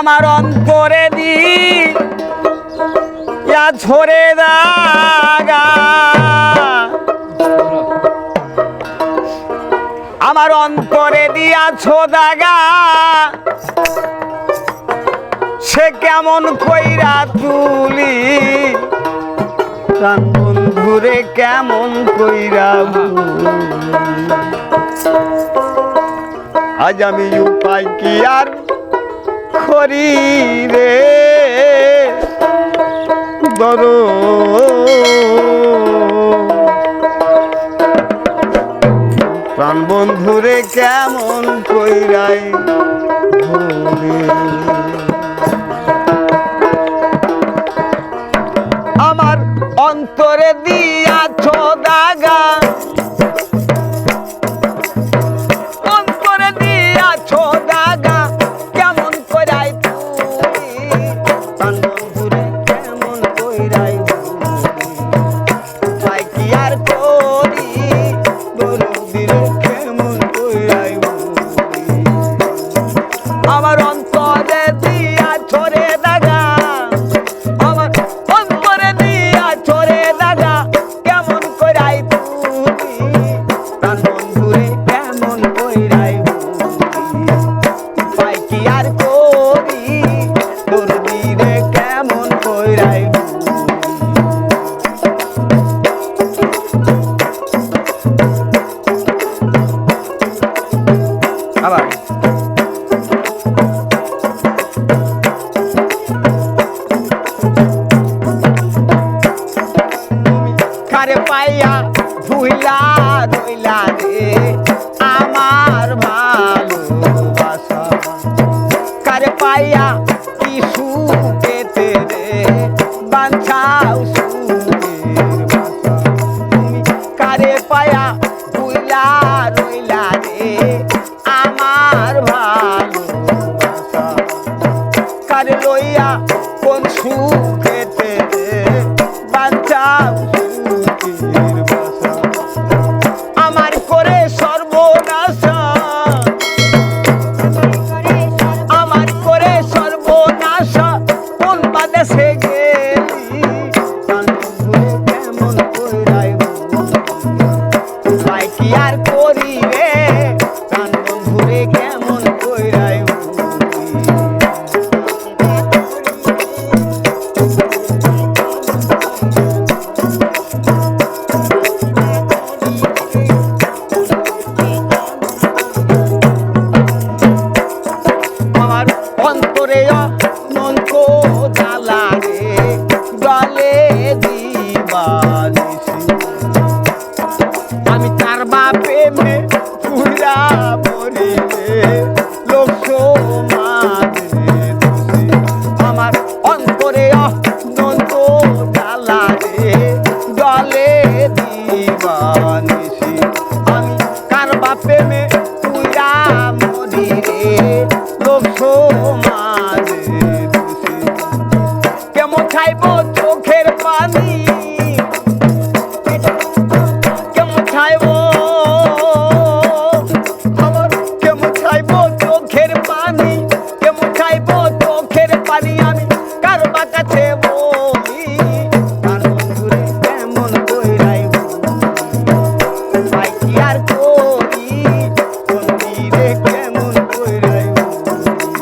আমার অন্তরে দিয়া ঝরে দাগা, আমার অন্তরে দিয়াছো দাগা, সে কেমন কইরা তুলি প্রাণ বন্ধুরে কেমন কইরা। আজ আমি উপায় কি আর করি রে ধরো, প্রাণ বন্ধুরে কেমন কইরাই ভুলি। আমার অন্তরে দিয়াছো দাগা, অন্তরে দিয়াছো দাগা, কেমন কইরাই তুমি প্রাণ বন্ধুরে কেমন কইরাই ভুলি। ভাই কি আর করি বন্ধুরে কেমন কইরাই ভুলি। আমার অন্তরে দিয়াছো রে দাগা, আমার অন্তরে দিয়াছো রে দাগা, কেমন কইরাই তুমি প্রাণ বন্ধুরে কেমন কইরাই ভুলি। ভাই কি আর করি বন্ধুরে কেমন কইরাই ভুলি। আবার কারে পাইয়া ভুইলা রইলা রে আমার ভালোবাসা, কারে পাইয়া কি সুখেতে রে বাঞ্ছাও সুখের বাসা। তুমি কারে পাইয়া ভুইলা রইলা রে আমার ভালোবাসা, কারে লইয়া কোন সুখেতে রে বাঞ্ছাও সুখের বাসা। আমার করে সর্বনাশা, আমার করে সর্বনাশা, কোন বাদেশে গেলি প্রাণ বন্ধুরে কেমন কইরাই ভুলি। ভাই কি আর করি রে প্রাণ বন্ধুরে কেমন কইরাই ভুলি। আমার অন্তরে অনন্ত জ্বালা রে গলে দিবানিসি, আমি তার বাপেমে পুরা মরি রে লোক সমাজে দোষী। আমার অন্তরে অনন্ত জ্বালা রে গলে দিবানিসি, আমি কার বাপেমে পুরা মরি রে লোক সমাজে দোষী। কেমন খাইব চোখের পানি, কেমন খাইব আমার, কেমন খাইব চোখের পানি, কেমন খাইব চোখের পানি, আমি কার কাছে বলি প্রাণ বন্ধুরে কেমন কইরাই ভুলি। ভাই কি আর করি বন্ধুরে কেমন কইরাই ভুলি।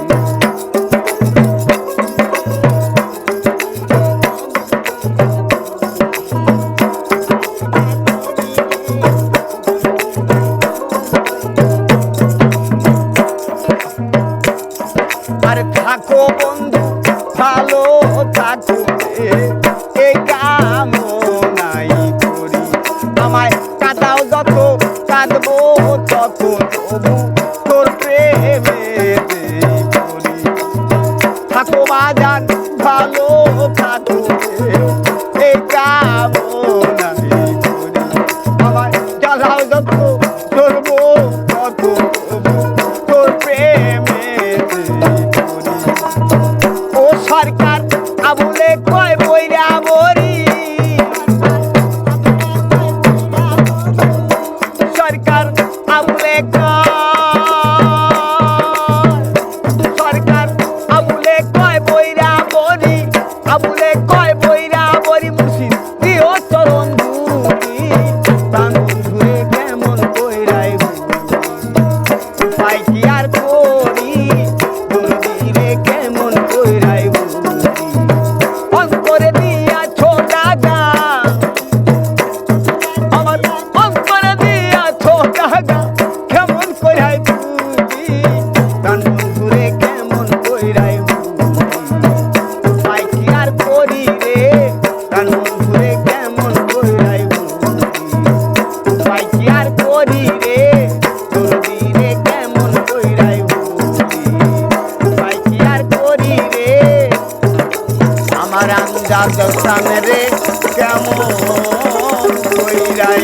আরে থাকো বন্ধু ভালো থাকো রে, এই কামনাই করি। আমায় কাঁদাও যত কাঁদবো তত, তবু তোর প্রেমে করি। থাকো বাজান ভালো থাকো রে, এই কামনাই করি। আমায় জ্বালাও যত ধরবো তত, তবু তোর প্রেমে করি। ও সরকার আবুলে কয় বইরা ফুলে কয় বইরা বরি মুর্শিদ দিও চরণ দুটি প্রাণ বন্ধুরে কেমন কইরাই পাই কি আর করি বন্ধুরে কেমন কইরাই অন্তরে দিয়া ছোটা গা আমার অন্তরে দিয়া ছোটা গা কেমন কইরাই বুঝি প্রাণ বন্ধুরে কেমন কইরাই পাই কি আর করি রে প্রাণ বন্ধুরে কেমন কইরাই পাই কি আর করি রে বন্ধুরে কেমন কইরাই পাই কি আর করি রে আমার আমজাদ সামনে রে কেমন কইরাই